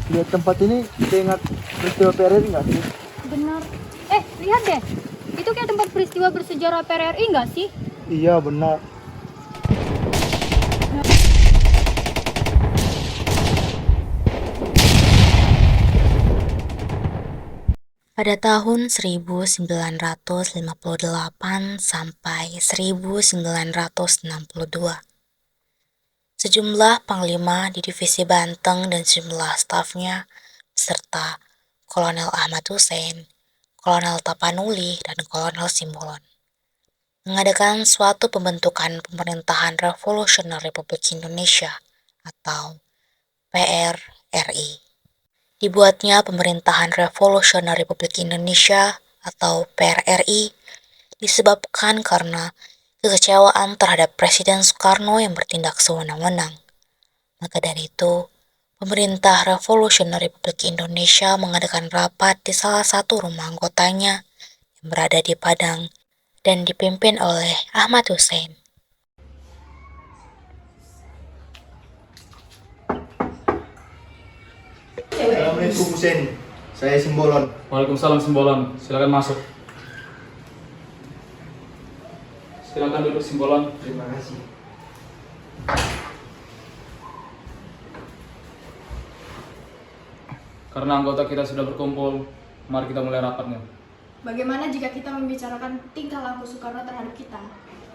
Lihat tempat ini, kita ingat peristiwa PRRI nggak sih? Benar. Lihat deh. Itu kayak tempat peristiwa bersejarah PRRI nggak sih? Iya, benar. Pada tahun 1958 sampai 1962, sejumlah panglima di Divisi Banten dan sejumlah stafnya, beserta Kolonel Ahmad Hussein, Kolonel Tapanuli, dan Kolonel Simbolon, mengadakan suatu pembentukan Pemerintahan Revolusioner Republik Indonesia atau PRRI. Dibuatnya Pemerintahan Revolusioner Republik Indonesia atau PRRI disebabkan karena kekecewaan terhadap Presiden Soekarno yang bertindak sewenang-wenang. Maka dari itu, Pemerintah Revolusioner Republik Indonesia mengadakan rapat di salah satu rumah anggotanya yang berada di Padang dan dipimpin oleh Ahmad Hussein. Assalamualaikum Hussein, saya Simbolon. Waalaikumsalam Simbolon, silakan masuk. Silakan duduk Simbolon. Terima kasih. Karena anggota kita sudah berkumpul, mari kita mulai rapatnya. Bagaimana jika kita membicarakan tingkah laku Soekarno terhadap kita?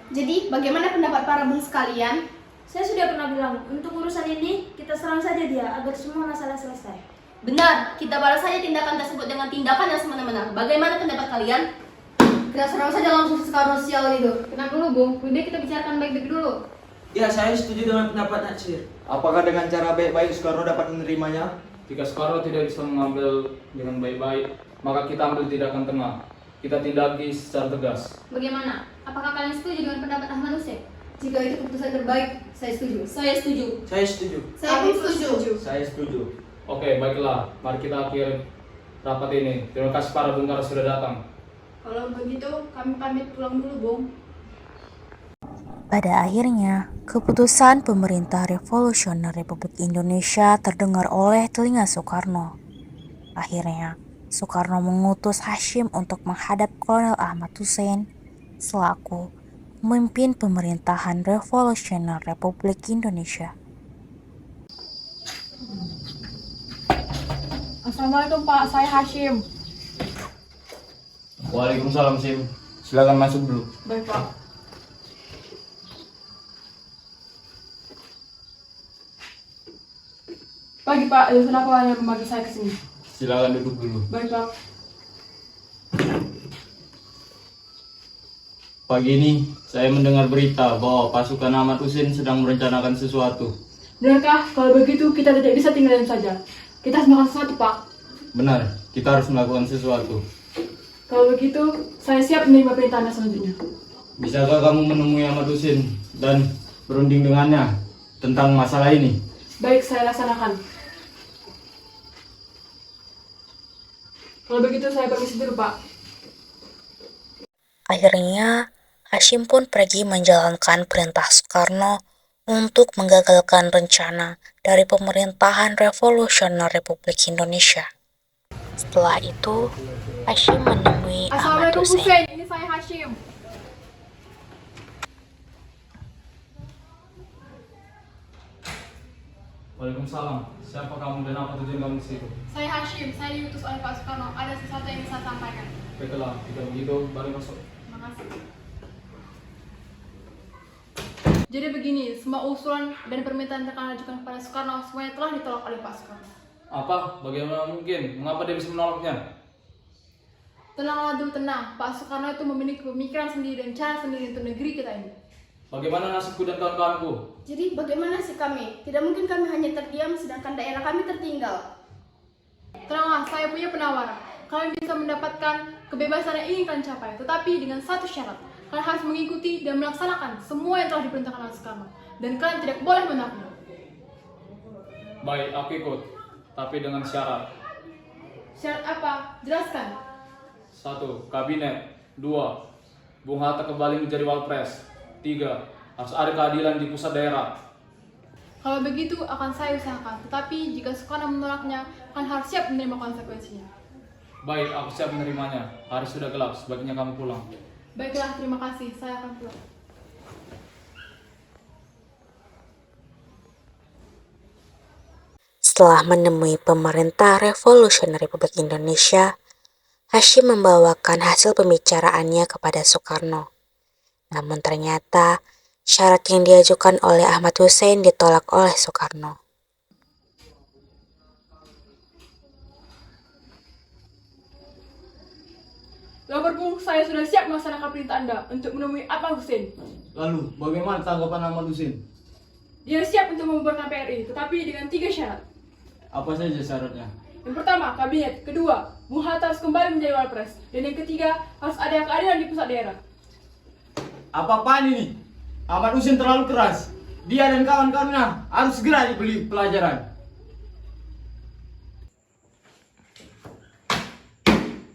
Jadi, bagaimana pendapat para bung sekalian? Saya sudah pernah bilang, untuk urusan ini kita serang saja dia agar semua masalah selesai. Benar, kita balas saja tindakan tersebut dengan tindakan yang semena-mena. Bagaimana pendapat kalian? Kita serang saja langsung Soekarno sial itu. Tenang dulu, Bung. Lebih kita bicarakan baik-baik dulu. Ya, saya setuju dengan pendapat Natsir. Apakah dengan cara baik-baik Soekarno dapat menerimanya? Jika Soekarno tidak bisa mengambil dengan baik-baik, maka kita ambil tindakan tengah. Kita tindaki secara tegas. Bagaimana? Apakah kalian setuju dengan pendapat Ahmad Hussein? Jika itu keputusan terbaik, saya setuju. Saya setuju. Saya setuju. Saya pun setuju. Saya setuju. Oke, baiklah. Mari kita akhiri rapat ini. Terima kasih para bung karena sudah datang. Kalau begitu, kami pamit pulang dulu, Bung. Pada akhirnya, keputusan Pemerintah Revolusioner Republik Indonesia terdengar oleh telinga Soekarno. Akhirnya, Soekarno mengutus Hasyim untuk menghadap Kolonel Ahmad Hussein selaku pemimpin Pemerintahan Revolusioner Republik Indonesia. Assalamualaikum Pak, saya Hasyim. Waalaikumsalam Sim. Silakan masuk dulu. Baik Pak. Pagi Pak, alasan apa yang memanggil saya ke sini? Silakan duduk dulu. Baik Pak. Pagi ini, saya mendengar berita bahwa pasukan Ahmad Hussein sedang merencanakan sesuatu. Benarkah? Kalau begitu kita tidak bisa tinggal diam saja. Kita harus melakukan sesuatu Pak. Benar, kita harus melakukan sesuatu. Kalau begitu, saya siap menerima perintah Anda selanjutnya. Bisakah kamu menemui Ahmad Hussein dan berunding dengannya tentang masalah ini? Baik, saya laksanakan. Kalau begitu, saya permisi dulu Pak. Akhirnya, Hasyim pun pergi menjalankan perintah Soekarno untuk menggagalkan rencana dari Pemerintahan Revolusioner Republik Indonesia. Setelah itu, Hasyim menemui Ahmad Assalamualaikum Hussein. Hussein, ini saya Hasyim. Waalaikumsalam. Siapa kamu dan apa tujuan kamu di situ? Saya Hasyim, saya diutus oleh Pak Soekarno. Ada sesuatu yang bisa saya sampaikan. Baiklah, jika begitu, mari masuk. Terima kasih. Jadi begini, semua usulan dan permintaan yang akan ajukan kepada Soekarno semuanya telah ditolak oleh Pak Soekarno. Apa? Bagaimana mungkin? Mengapa dia bisa menolaknya? Tenanglah dulu, tenang. Pak Soekarno itu memiliki pemikiran sendiri dan cara sendiri untuk negeri kita ini. Bagaimana nasibku dan kawan-kawanku? Jadi bagaimana sih kami? Tidak mungkin kami hanya terdiam sedangkan daerah kami tertinggal. Tenanglah, saya punya penawaran. Kalian bisa mendapatkan kebebasan yang ingin kalian capai, tetapi dengan satu syarat. Kalian harus mengikuti dan melaksanakan semua yang telah diperintahkan oleh Soekarno. Dan kalian tidak boleh menolaknya. Baik, aku ikut. Tapi dengan syarat. Syarat apa? Jelaskan. 1. Kabinet. 2. Bung Hatta kembali menjadi Wapres. 3. Harus ada keadilan di pusat daerah. Kalau begitu akan saya usahakan. Tetapi jika Soekarno menolaknya, kan harus siap menerima konsekuensinya. Baik, aku siap menerimanya. Hari sudah gelap, sebaiknya kamu pulang. Baiklah, terima kasih. Saya akan pulang. Setelah menemui pemerintah revolusioner Republik Indonesia, Hasyim membawakan hasil pembicaraannya kepada Soekarno. Namun ternyata syarat yang diajukan oleh Ahmad Hussein ditolak oleh Soekarno. Lapor Bung, saya sudah siap melaksanakan perintah Anda untuk menemui Ahmad Hussein. Lalu, bagaimana tanggapan Ahmad Hussein? Dia siap untuk membubarkan PRI, tetapi dengan 3 syarat. Apa saja syaratnya? Yang pertama, kabinet. Kedua, Bung Hatta harus kembali menjadi wapres. Dan yang ketiga, harus ada keadilan di pusat daerah. Apa-apaan ini? Ahmad Hussein terlalu keras. Dia dan kawan-kawannya harus segera diberi pelajaran.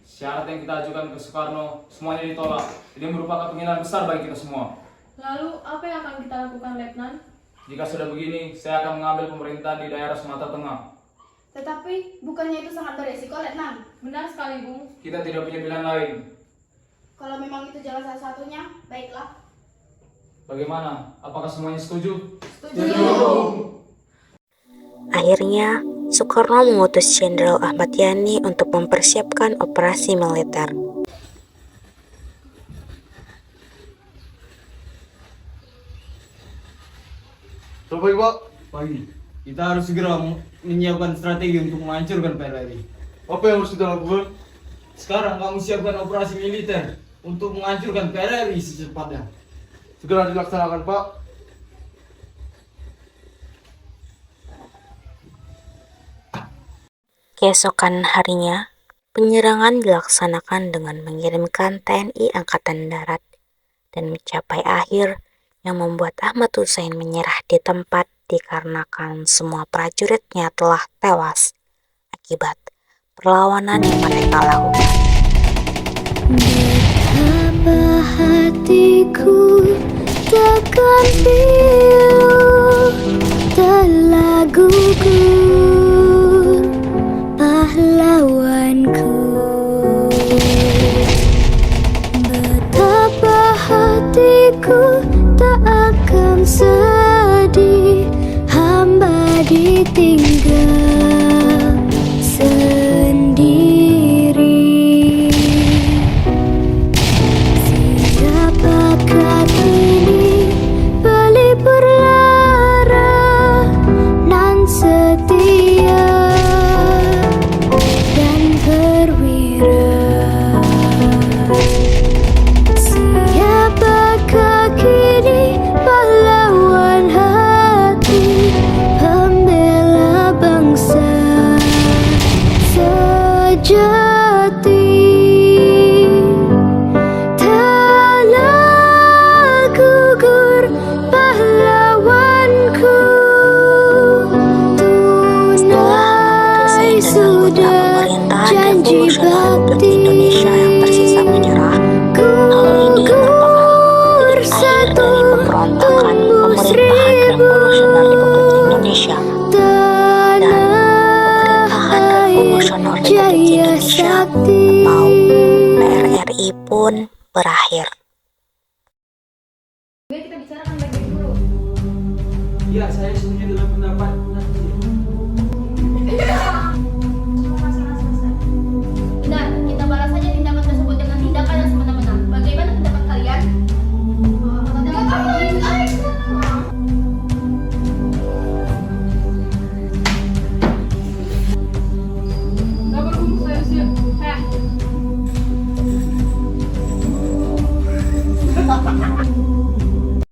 Syarat yang kita ajukan ke Soekarno semuanya ditolak. Ini merupakan penghinaan besar bagi kita semua. Lalu, apa yang akan kita lakukan, Letnan? Jika sudah begini, saya akan mengambil pemerintahan di daerah Sumatera Tengah. Tetapi bukannya itu sangat beresiko, Letnan? Benar sekali, Bung. Kita tidak punya pilihan lain. Kalau memang itu jalan satu-satunya, baiklah. Bagaimana? Apakah semuanya setuju? Akhirnya, Soekarno mengutus Jenderal Ahmad Yani untuk mempersiapkan operasi militer. Selamat pagi, Pak. Pagi. Kita harus segera menyiapkan strategi untuk menghancurkan PRRI. Apa yang harus kita lakukan? Sekarang kamu siapkan operasi militer untuk menghancurkan PRRI secepatnya. Segera dilaksanakan, Pak. Keesokan harinya, penyerangan dilaksanakan dengan mengirimkan TNI Angkatan Darat dan mencapai akhir yang membuat Ahmad Hussein menyerah di tempat dikarenakan semua prajuritnya telah tewas akibat perlawanan yang mereka lakukan. Betapa hatiku takkan pilu telah gugur pahlawanku. Betapa hatiku tak akan sedih hamba ditinggal sendiri. Siapakah kini pelipur lara nan setia dan perwira? Siapakah kini pahlawan hati pembela bangsa sejati? Telah gugur pahlawanku, tunai sudah janji bakti. Indonesia yang tersisa menyerah. Hal ini merupakan titik akhir dari pemberontakan pemerintahan revolusioner Republik Indonesia. Dan pemerintahan revolusioner Republik Indonesia atau PRRI pun berakhir. Oke, kita bicarakan bagian dulu. Ya, saya setuju dengan pendapat Natsir.